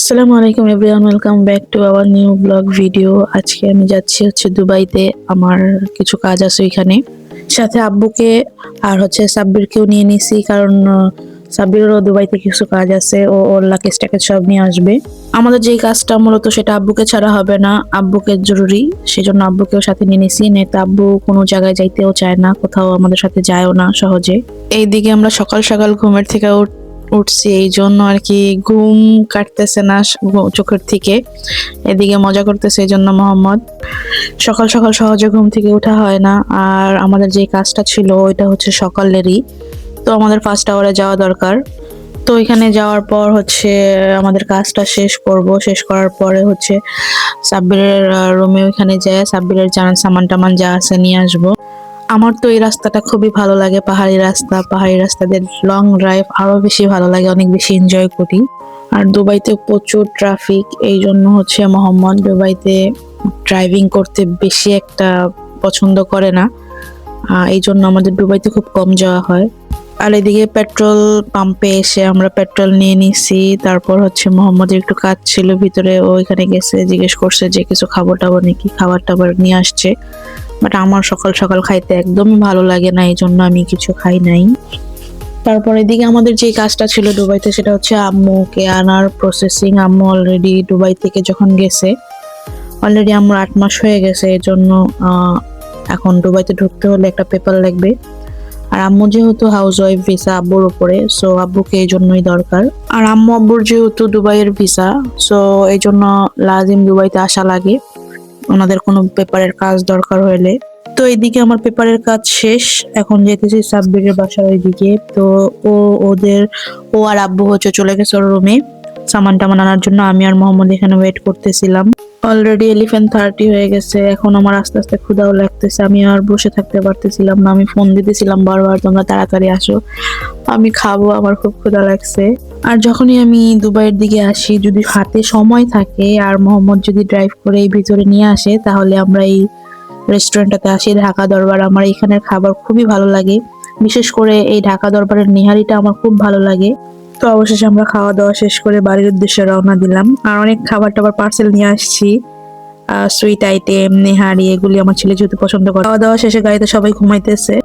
আসসালামু আলাইকুম everyone, welcome back to our new blog video. আজকে আমি যাচ্ছি দুবাইতে। আমার কিছু কাজ আছে ওইখানে, সাথে আব্বুকে আর সাব্বিরকেও নিয়ে নিছি, কারণ সাব্বিরেরও দুবাইতে কিছু কাজ আছে। ও ওর লাকেজ টাকেজ সব নিয়ে আসবে। আমাদের যেই কাজটা মূলত সেটা আব্বুকে ছাড়া হবে না, আব্বুকে জরুরি, সেজন্য আব্বুকেও সাথে নিয়ে নিছি। নেতা আব্বু কোনো জায়গায় যাইতেও চায় না, কোথাও আমাদের সাথে যায়ও না সহজে। এইদিকে আমরা সকাল সকাল ঘুমের থেকে উঠছি, এই জন্য আর কি ঘুম কাটতেছে না চোখের থেকে। এদিকে মজা করতেছে, এই জন্য মোহাম্মদ। সকাল সকাল সহজে ঘুম থেকে ওঠা হয় না। আর আমাদের যে কাজটা ছিল ওইটা সকালেরই, তো আমাদের ফার্স্ট আওয়ারে যাওয়া দরকার। তো এখানে যাওয়ার পর আমাদের কাজটা শেষ করব। শেষ করার পরে সাব্বিরের রুমে ওইখানে যায় সাব্বিরের সামান টামান যা আছে নিয়ে আসবো। আমার তো এই রাস্তাটা খুবই ভালো লাগে, পাহাড়ি রাস্তা। পাহাড়ি রাস্তাদের লং ড্রাইভ আরো বেশি ভালো লাগে, অনেক বেশি এনজয় করি। আর দুবাইতে প্রচুর ট্রাফিক, এই জন্য মোহাম্মদ দুবাইতে ড্রাইভিং করতে বেশি একটা পছন্দ করে না। এই জন্য আমাদের দুবাইতে খুব কম যাওয়া হয়। আর এদিকে পেট্রোল পাম্পে এসে আমরা পেট্রোল নিয়ে নিছি। তারপর মোহাম্মদের একটু কাজ ছিল ভিতরে, ও এখানে গেছে, জিজ্ঞেস করছে যে কিছু খাবার টাবার নাকি, খাবার টাবার নিয়ে আসছে। বাট আমার সকাল সকাল খাইতে একদমই ভালো লাগে না, এই জন্য আমি কিছু খাই নাই। তারপর এদিকে আমাদের যে কাজটা ছিল দুবাইতে সেটা আম্মুকে আনার প্রসেসিং। আম্মু অলরেডি দুবাই থেকে যখন গেছে, অলরেডি আমার 8 মাস হয়ে গেছে। এর জন্য এখন দুবাইতে ঢুকতে হলে একটা পেপার লাগবে। আর আম্মু যেহেতু হাউস ওয়াইফ ভিসা আব্বুর উপরে, সো আব্বুকে এই জন্যই দরকার। আর আম্মু আব্বুর যেহেতু দুবাইয়ের ভিসা, সো এই জন্য লাজিম দুবাইতে আসা লাগে ওনাদের কোনো পেপারের কাজ দরকার হলে। তো এইদিকে আমার পেপারের কাজ শেষ, এখন যেতেছি সাব্বিরের বাসার ওইদিকে। তো ও আর আব্বু চলে গেছে ওর রুমে সামান টামান আনার জন্য। আমি আর মোহাম্মদ এখানে ওয়েট করতেছিলাম। অলরেডি 11:30 হয়ে গেছে। এখন আমার আস্তে আস্তে ক্ষুধাও লাগতেছে, আমি আর বসে থাকতে পারতেছিলাম না। আমি ফোন দিতেছিলাম বারবার, তোমরা তাড়াতাড়ি আসো, আমি খাবো, আমার খুব ক্ষুধা লাগছে। আর যখনই আমি দুবাইয়ের দিকে আসি, যদি হাতে সময় থাকে আর মোহাম্মদ যদি ড্রাইভ করে এই ভিতরে নিয়ে আসে, তাহলে আমরা এই রেস্টুরেন্টটাতে আসি, ঢাকা দরবার। আমার এখানের খাবার খুবই ভালো লাগে, বিশেষ করে এই ঢাকা দরবারের নিহারিটা আমার খুব ভালো লাগে। তো অবশেষে আমরা খাওয়া দাওয়া শেষ করে বাড়ির উদ্দেশ্যে রওনা দিলাম। আর অনেক খাবার টাবার পার্সেল নিয়ে আসছি, সুইট আইটেম, নেহারি, এগুলি আমার ছেলে যেহেতু পছন্দ করে। খাওয়া দাওয়া শেষে গাড়িতে সবাই ঘুমাইতেছে।